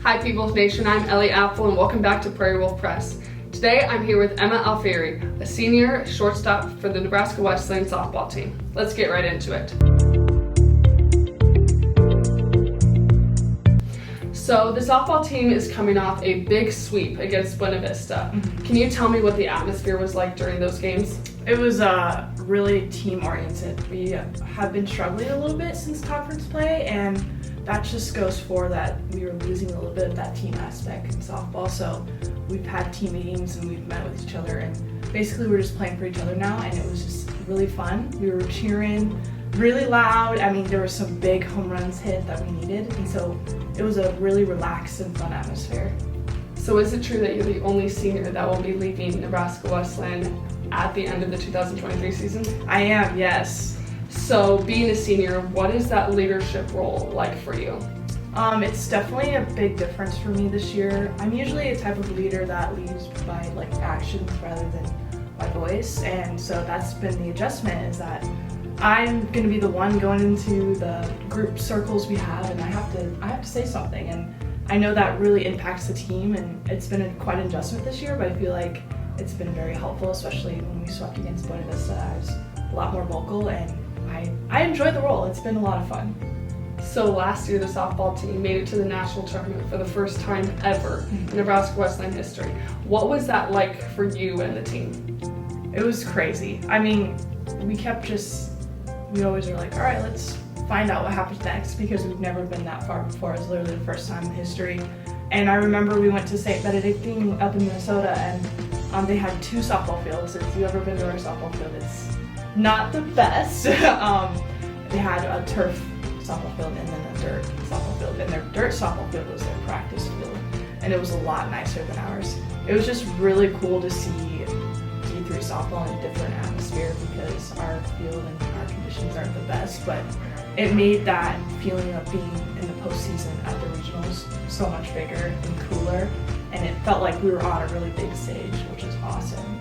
Hi People's Nation, I'm Ellie Apfel and welcome back to Prairie Wolf Press. Today I'm here with Emma Alfieri, a senior shortstop for the Nebraska Wesleyan softball team. Let's get right into it. So the softball team is coming off a big sweep against Buena Vista. Can you tell me what the atmosphere was like during those games? It was really team-oriented. We have been struggling a little bit since conference play, and that just goes for that we were losing a little bit of that team aspect in softball. So we've had team meetings and we've met with each other, and basically we're just playing for each other now, and it was just really fun. We were cheering really loud. I mean, there were some big home runs hit that we needed, and so it was a really relaxed and fun atmosphere. So is it true that you're the only senior that will be leaving Nebraska Wesleyan at the end of the 2023 season? I am, yes. So being a senior, what is that leadership role like for you? It's definitely a big difference for me this year. I'm usually a type of leader that leads by actions rather than my voice, and so that's been the adjustment, is that I'm going to be the one going into the group circles we have, and I have to say something, and I know that really impacts the team, and it's been quite an adjustment this year, but I feel like it's been very helpful, especially when we swept against Buena Vista. I was a lot more vocal, and I enjoyed the role. It's been a lot of fun. So last year the softball team made it to the national tournament for the first time ever in Nebraska Wesleyan history. What was that like for you and the team? It was crazy. I mean, we always are like, all right, let's find out what happens next, because we've never been that far before. It was literally the first time in history. And I remember we went to St. Benedictine up in Minnesota, and they had two softball fields. If you've ever been to our softball field, it's not the best. They had a turf softball field and then a dirt softball field, and their dirt softball field was their practice field, and it was a lot nicer than ours. It was just really cool to see D3 softball in a different atmosphere, because our field and our conditions aren't the best, but it made that feeling of being in the postseason at the regionals so much bigger and cooler, and it felt like we were on a really big stage, which is awesome.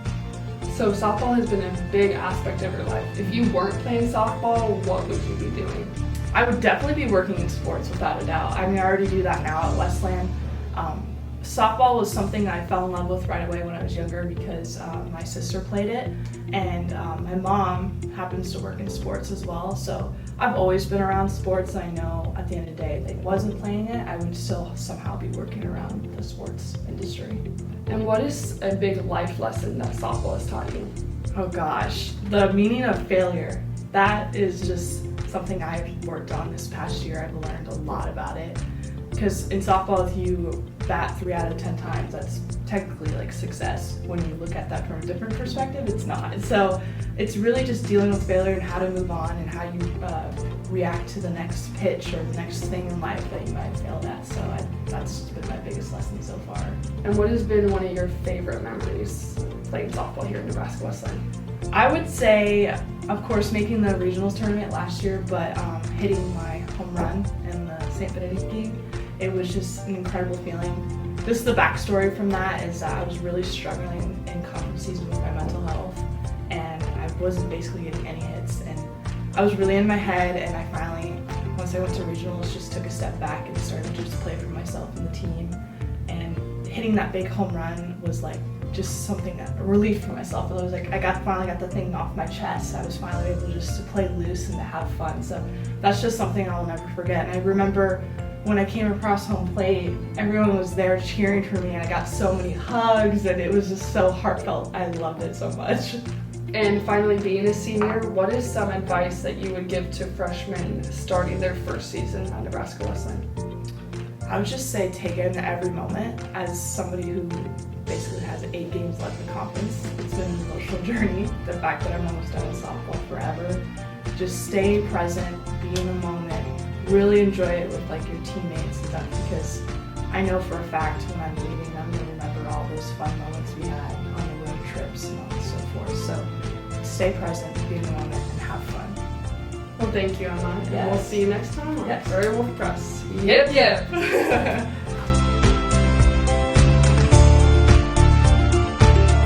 So softball has been a big aspect of your life. If you weren't playing softball, what would you be doing? I would definitely be working in sports, without a doubt. I mean, I already do that now at Wesleyan. Softball was something I fell in love with right away when I was younger, because my sister played it, and my mom happens to work in sports as well. So I've always been around sports. I know at the end of the day, if I wasn't playing it, I would still somehow be working around the sports industry. And what is a big life lesson that softball has taught you? Oh gosh, the meaning of failure. That is just something I've worked on this past year. I've learned a lot about it. Because in softball, if you bat 3 out of 10 times, that's technically like success. When you look at that from a different perspective, it's not. So it's really just dealing with failure and how to move on, and how you react to the next pitch or the next thing in life that you might have failed at. So that's been my biggest lesson so far. And what has been one of your favorite memories playing softball here in Nebraska Wesleyan? I would say, of course, making the regionals tournament last year, but hitting my home run in the St. Benedict game. It was just an incredible feeling. Just the backstory from that is that I was really struggling in conference season with my mental health, and I wasn't basically getting any hits, and I was really in my head, and I finally, once I went to regionals, just took a step back and started to just play for myself and the team, and hitting that big home run was like just something, a relief for myself. I was like, finally got the thing off my chest. I was finally able just to play loose and to have fun. So that's just something I'll never forget. And I remember when I came across home plate, everyone was there cheering for me, and I got so many hugs, and it was just so heartfelt. I loved it so much. And finally, being a senior, what is some advice that you would give to freshmen starting their first season at Nebraska Wesleyan? I would just say take in every moment. As somebody who basically has 8 games left in conference, it's been an emotional journey. The fact that I'm almost done with softball forever. Just stay present, be in the moment, really enjoy it with your teammates and stuff, because I know for a fact when I'm leaving, I'm going to remember all those fun moments we had on the road trips and so forth. So stay present, be in the moment, and have fun. Well, thank you, Emma. Yes. And we'll see you next time on Yes. Prairie Wolf Press. Yep.